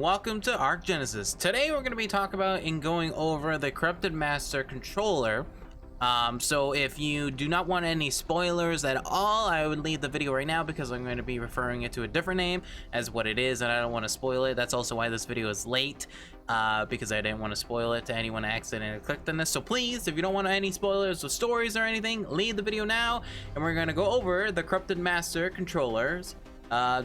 welcome to ARK Genesis. Today we're going to be talking about and going over the Corrupted Master controller. So if you do not want any spoilers at all, I would leave the video right now because I'm going to be referring it to a different name as what it is, and I don't want to spoil it. That's also why this video is late, because I didn't want to spoil it to anyone who accidentally clicked on this. So please, if you don't want any spoilers or stories or anything, leave the video now, and we're going to go over the Corrupted Master controllers.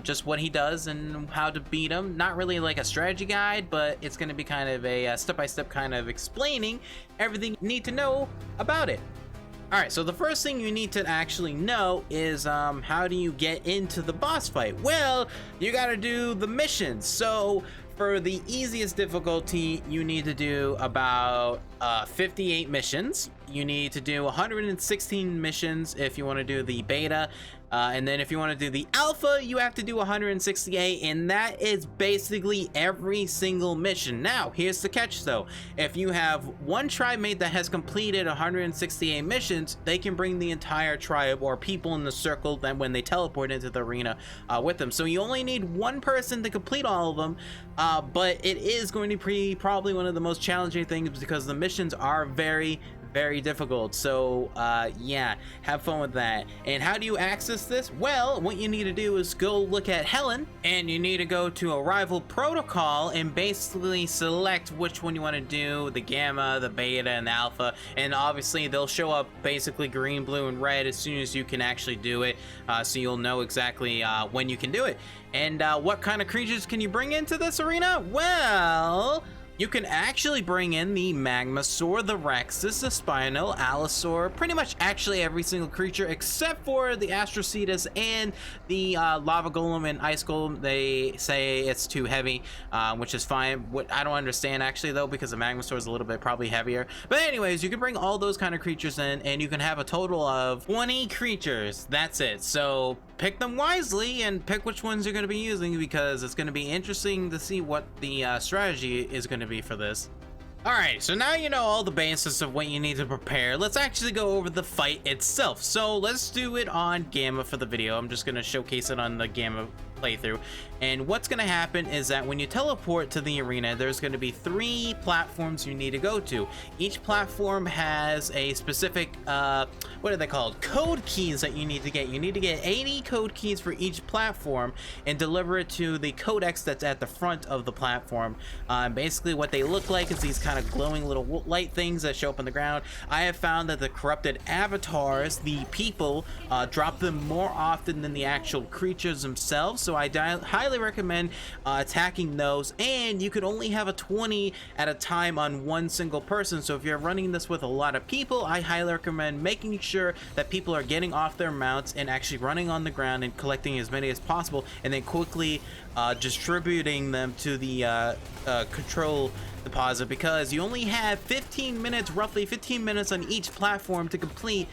Just what he does and how to beat him. Not really like a strategy guide, but it's going to be kind of a step-by-step kind of explaining everything you need to know about it. Alright, so the first thing you need to actually know is how do you get into the boss fight? Well, you gotta do the missions. So for the easiest difficulty, you need to do about 58 missions. You need to do 116 missions if you want to do the beta. And then if you want to do the alpha, you have to do 168, and that is basically every single mission. Now, here's the catch though. If you have one tribe mate that has completed 168 missions, they can bring the entire tribe or people in the circle that when they teleport into the arena with them. So you only need one person to complete all of them, but it is going to be probably one of the most challenging things because the missions are very difficult. So yeah, have fun with that. And how do you access this? Well, what you need to do is go look at Helen, and you need to go to Arrival Protocol and basically select which one you want to do, the gamma, the beta, and the alpha. And obviously they'll show up basically green, blue, and red as soon as you can actually do it, so you'll know exactly when you can do it. And what kind of creatures can you bring into this arena? Well, you can actually bring in the Magmasaur, the Rexus, the Spino, Allosaur, pretty much actually every single creature except for the Astrocetus and the Lava Golem and Ice Golem. They say it's too heavy, which is fine. What I don't understand actually though, because the Magmasaur is a little bit probably heavier. But anyways, you can bring all those kind of creatures in, and you can have a total of 20 creatures. That's it. So pick them wisely and pick which ones you're going to be using, because it's going to be interesting to see what the strategy is going to be for this. Alright, so now you know all the basis of what you need to prepare. Let's actually go over the fight itself. So let's do it on Gamma for the video. I'm just going to showcase it on the Gamma playthrough. And what's going to happen is that when you teleport to the arena, there's going to be 3 platforms you need to go to. Each platform has a specific what are they called, code keys that you need to get. You need to get 80 code keys for each platform and deliver it to the codex that's at the front of the platform. Basically what they look like is these kind of glowing little light things that show up on the ground. I have found that the corrupted avatars, the people, drop them more often than the actual creatures themselves. So I highly recommend attacking those, and you could only have a 20 at a time on one single person. So if you're running this with a lot of people, I highly recommend making sure that people are getting off their mounts and actually running on the ground and collecting as many as possible, and then quickly distributing them to the control deposit, because you only have 15 minutes, roughly 15 minutes on each platform to complete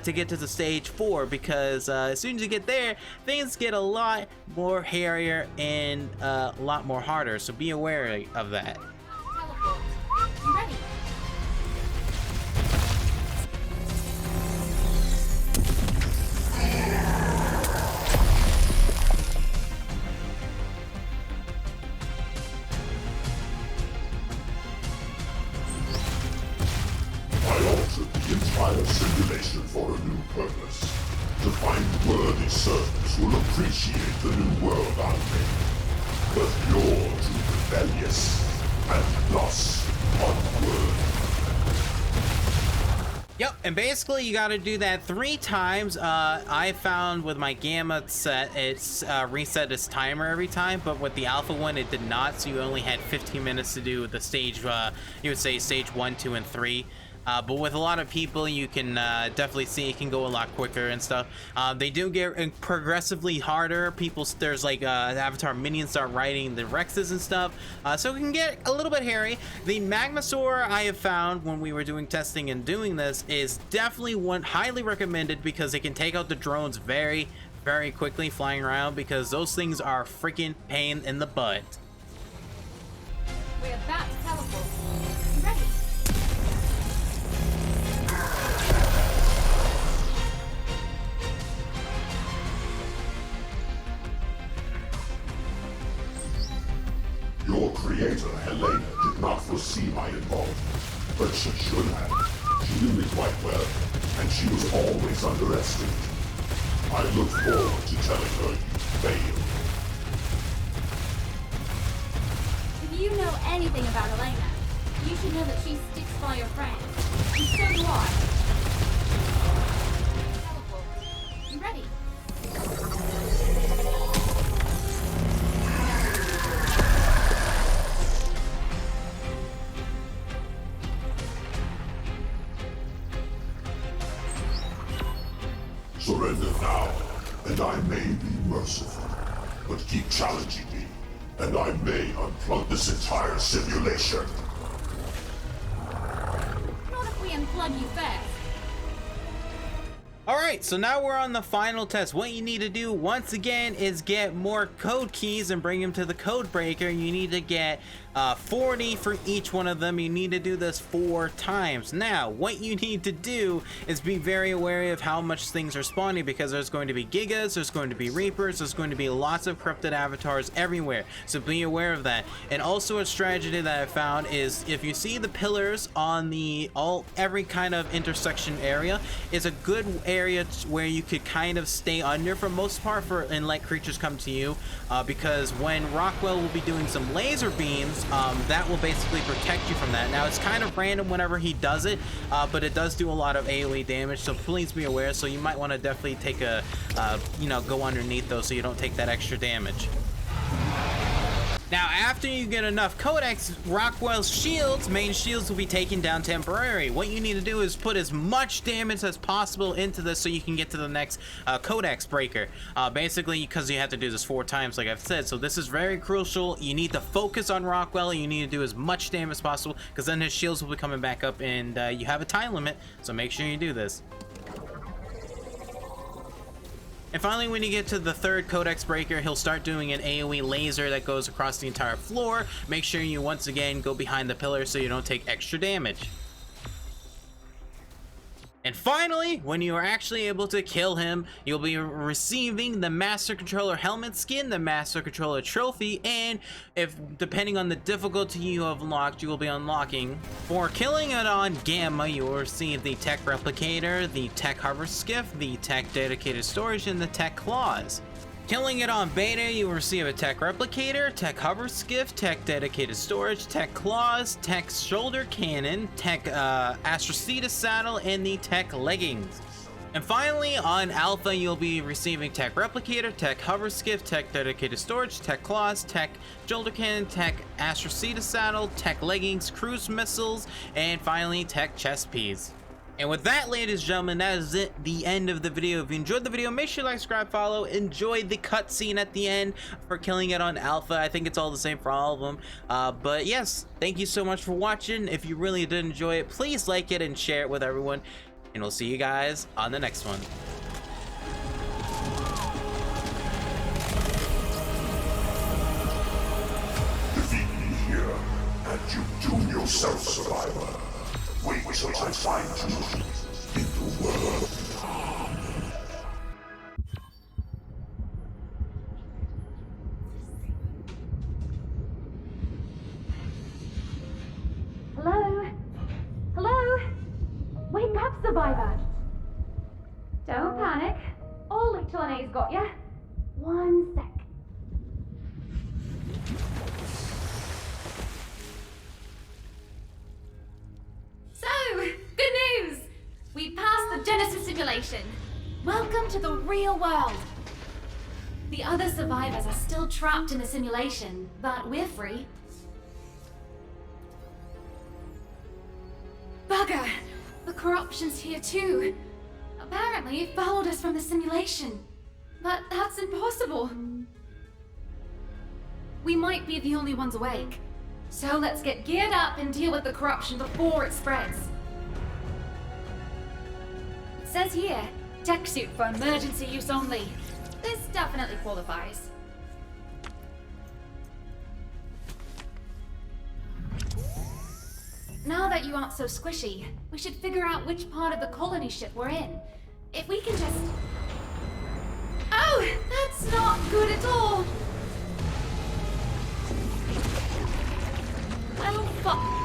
to get to the stage 4, because as soon as you get there, things get a lot more hairier and a lot more harder, so be aware of that. Teleport. You ready? Entire simulation for a new purpose. To find worthy servants who will appreciate the new world I'm making. But you're too rebellious, and thus unworthy. Yep, and basically you got to do that 3 times. I found with my Gamma set, it's reset its timer every time, but with the Alpha one, it did not, so you only had 15 minutes to do the stage, you would say stage 1, 2, and 3. But with a lot of people, you can definitely see it can go a lot quicker and stuff. They do get progressively harder. There's like avatar minions start riding the Rexes and stuff, so it can get a little bit hairy. The Magmasaur, I have found when we were doing testing and doing this, is definitely one highly recommended, because it can take out the drones very quickly flying around, because those things are freaking pain in the butt. We're about to teleport. You ready? Your creator, Helena, did not foresee my involvement, but she should have. She knew me quite well, and she was always underestimated. I look forward to telling her you failed. If you know anything about Elena, you should know that she sticks by your friend. And so do I. Teleport. You ready? Surrender now, and I may be merciful. But keep challenging me, and I may unplug this entire simulation. Not if we unplug you first. Alright, so now we're on the final test. What you need to do, once again, is get more code keys and bring them to the code breaker. You need to get 40 for each one of them. You need to do this 4 times. Now, what you need to do is be very wary of how much things are spawning, because there's going to be Gigas, there's going to be Reapers, there's going to be lots of corrupted avatars everywhere. So be aware of that. And also a strategy that I found is, if you see the pillars on the every kind of intersection area, is a good area where you could kind of stay under for most part and let creatures come to you, because when Rockwell will be doing some laser beams, that will basically protect you from that. Now, it's kind of random whenever he does it, but it does do a lot of AoE damage, so please be aware. So you might want to definitely take a go underneath those so you don't take that extra damage. Now, after you get enough codex, Rockwell's shields, main shields, will be taken down temporarily. What you need to do is put as much damage as possible into this so you can get to the next codex breaker. Basically, because you have to do this 4 times, like I've said. So this is very crucial. You need to focus on Rockwell. You need to do as much damage as possible, because then his shields will be coming back up, and you have a time limit. So make sure you do this. And finally, when you get to the 3rd codex breaker, he'll start doing an AoE laser that goes across the entire floor. Make sure you once again go behind the pillar so you don't take extra damage. And finally, when you are actually able to kill him, you'll be receiving the Master Controller helmet skin, the Master Controller trophy, and if depending on the difficulty you have unlocked, you will be unlocking. For killing it on Gamma, you will receive the Tech Replicator, the Tech Hover Skiff, the Tech Dedicated Storage, and the Tech Claws. Killing it on Beta, you will receive a Tech Replicator, Tech Hover Skiff, Tech Dedicated Storage, Tech Claws, Tech Shoulder Cannon, Tech Astroceta Saddle, and the Tech Leggings. And finally, on Alpha, you'll be receiving Tech Replicator, Tech Hover Skiff, Tech Dedicated Storage, Tech Claws, Tech Shoulder Cannon, Tech Astroceta Saddle, Tech Leggings, Cruise Missiles, and finally, Tech Chest Piece. And with that, ladies and gentlemen, that is it, the end of the video. If you enjoyed the video, make sure you like, subscribe, follow. Enjoyed the cutscene at the end for killing it on Alpha. I think it's all the same for all of them. But yes, thank you so much for watching. If you really did enjoy it, please like it and share it with everyone. And we'll see you guys on the next one. Defeat me here, and you doom yourself, survivor. Wait till I find you in the world. Hello? Hello? Wake up, survivor! Don't panic. I'll look till Ana's got ya. 1 sec. So, good news! We passed the Genesis simulation. Welcome to the real world. The other survivors are still trapped in the simulation, but we're free. Bugger! The corruption's here too. Apparently, it followed us from the simulation. But that's impossible. We might be the only ones awake. So let's get geared up and deal with the corruption before it spreads. It says here, tech suit for emergency use only. This definitely qualifies. Now that you aren't so squishy, we should figure out which part of the colony ship we're in. If we can just... Oh, that's not good at all! fuck?